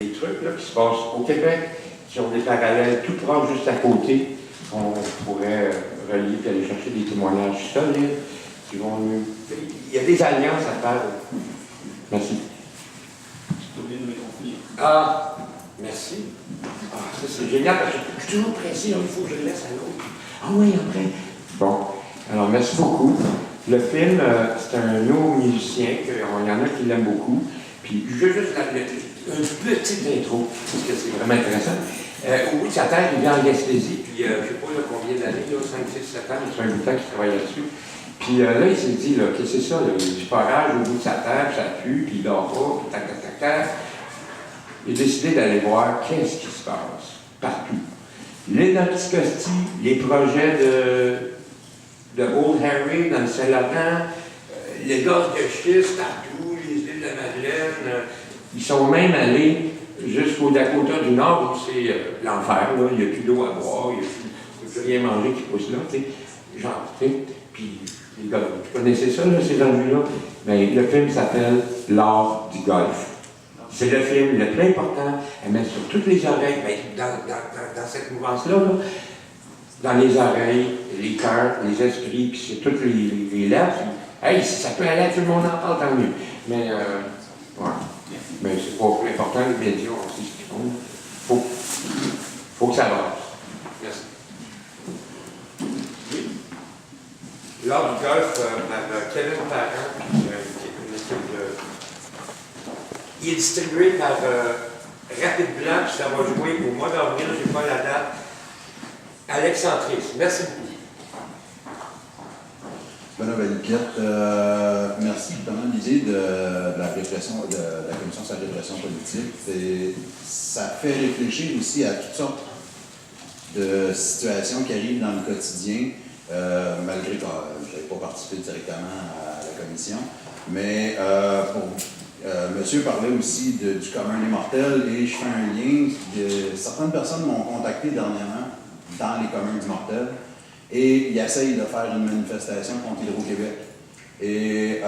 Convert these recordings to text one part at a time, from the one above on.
des trucs là, qui se passent au Québec, qui ont des parallèles tout proches juste à côté, qu'on pourrait relier et aller chercher des témoignages solides, qui vont nous... Il y a des alliances à faire. Merci. Ah, merci. Ah, ça c'est génial parce que je suis toujours pressé, il faut que je le laisse à l'autre. Ah oui, après. Bon, alors merci beaucoup. Le film, c'est un nouveau musicien, il y en a qui l'aiment beaucoup. Puis je veux juste une petite intro, parce que c'est vraiment intéressant. Au bout de sa terre, il vient en Gaspésie, puis je ne sais pas là, combien d'années, 5, 6, 7 ans, il fait un bout de temps qu'il travaille là-dessus. Puis là, il s'est dit, là, qu'est-ce que c'est ça, là, il y a du forage au bout de sa terre, puis ça pue, puis il dort pas, puis tac, tac, tac, tac. Il a décidé d'aller voir qu'est-ce qui se passe partout. L'Énotiscosti, les projets de Old Harry dans le Saint-Laurent, les gaz de schiste partout, les îles de la Madeleine. Ils sont même allés jusqu'au Dakota du Nord, où c'est l'enfer, là. Il n'y a plus d'eau à boire, il n'y a plus rien manger qui pousse là, tu sais. Genre, tu sais. Puis, les gars, vous connaissez ça, là, ces enjeux-là? Mais le film s'appelle L'art du golf. C'est le film le plus important à mettre sur toutes les oreilles, dans cette mouvance-là, là, dans les oreilles, les cœurs, les esprits, puis c'est toutes les lèvres. Hey, si ça peut aller, tout le monde en parle, tant mieux. Mais, ouais. Mais c'est pas plus important, les médias aussi, ce qu'ils font. Faut que ça avance. Merci. Oui. Lors du golf, par Kevin Parent, qui est une équipe de... Il est distribué par Rapid Blanc, puis ça va jouer au mois d'avril, je n'ai pas la date. Alexandris, merci beaucoup. Benoît Valiquette, merci notamment l'idée de la répression, de la Commission sur la répression politique. Ça fait réfléchir aussi à toutes sortes de situations qui arrivent dans le quotidien, malgré que je n'avais pas participé directement à la commission. Mais monsieur parlait aussi du commun des mortels et je fais un lien. Certaines personnes m'ont contacté dernièrement dans les communs du mortel. Et ils essayent de faire une manifestation contre Hydro-Québec. Et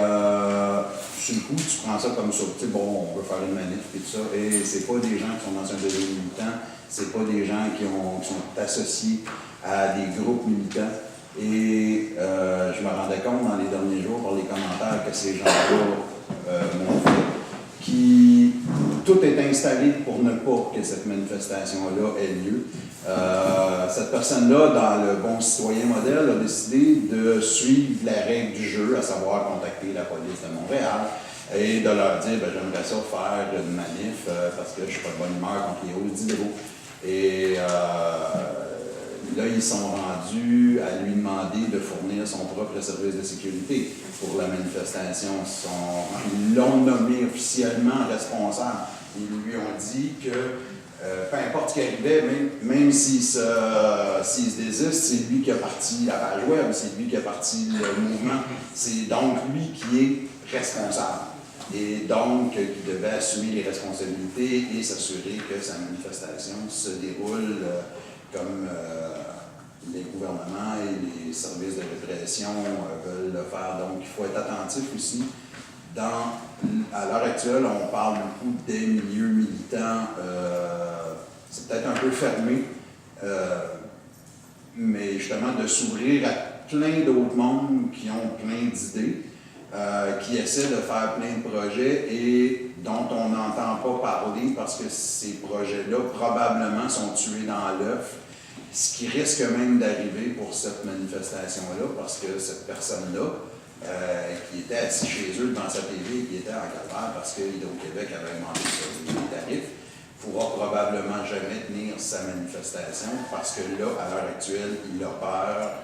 sur le coup, tu prends ça comme ça. Tu sais, bon, on veut faire une manif et tout ça. Et c'est pas des gens qui sont dans un délai militant, c'est pas des gens qui sont associés à des groupes militants. Et je me rendais compte dans les derniers jours par les commentaires que ces gens-là m'ont fait, tout est installé pour ne pas que cette manifestation-là ait lieu. Cette personne-là, dans le bon citoyen modèle, a décidé de suivre la règle du jeu, à savoir contacter la police de Montréal et de leur dire j'aimerais ça faire une manif parce que je ne suis pas de bonne humeur contre les hausses d'hydro. Et là, ils sont rendus à lui demander de fournir son propre service de sécurité pour la manifestation. Ils l'ont nommé officiellement responsable. Ils lui ont dit que peu importe ce qui arrivait, même s'il se désiste, c'est lui qui a parti la page web, c'est lui qui a parti le mouvement. C'est donc lui qui est responsable. Et donc, qui devait assumer les responsabilités et s'assurer que sa manifestation se déroule comme les gouvernements et les services de répression veulent le faire. Donc, il faut être attentif aussi. À l'heure actuelle, on parle beaucoup des milieux militants. C'est peut-être un peu fermé, mais justement de s'ouvrir à plein d'autres mondes qui ont plein d'idées, qui essaient de faire plein de projets et dont on n'entend pas parler parce que ces projets-là probablement sont tués dans l'œuf, ce qui risque même d'arriver pour cette manifestation-là parce que cette personne-là, qui était assis chez eux devant sa TV et qui était en calvaire parce que Hydro-Québec avait demandé des tarifs, ne pourra probablement jamais tenir sa manifestation parce que là, à l'heure actuelle, il a peur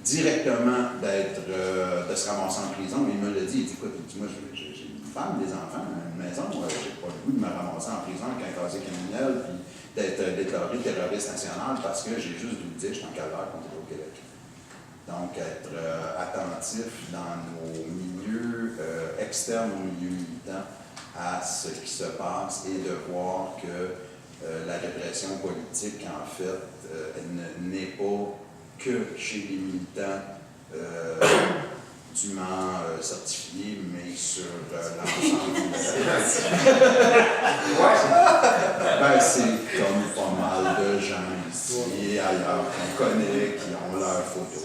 directement de se ramasser en prison. Il me l'a dit, il dit, écoute, moi j'ai une femme, des enfants, une maison, j'ai pas le goût de me ramasser en prison avec un casier criminel puis d'être déclaré terroriste national parce que j'ai juste dû dire que je suis en calvaire contre Hydro-Québec. Donc, être attentif dans nos milieux externes, aux milieux militants, à ce qui se passe et de voir que la répression politique, en fait, n'est pas que chez les militants dûment certifié, mais sur l'ensemble. Ben, c'est comme pas mal de gens ici et ailleurs qu'on connaît, qui ont leurs photos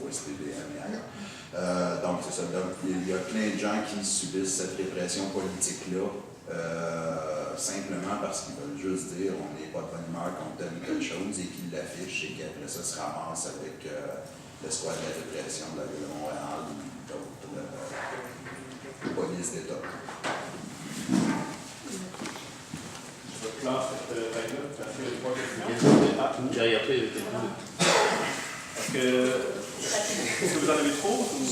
au SPVM et ailleurs. Donc, c'est ça. Donc, il y a plein de gens qui subissent cette répression politique-là, simplement parce qu'ils veulent juste dire on n'est pas de bonne humeur contre telle ou telle chose et qu'ils l'affichent et qu'après ça se ramassent avec le squad de la répression de la Ville de Montréal ou d'autres polices d'État. Je classe cette règle-là parce que je crois que tu viens de dire, ah, derrière toi, il y avait quelqu'un de... Est-ce que vous en avez trop ou...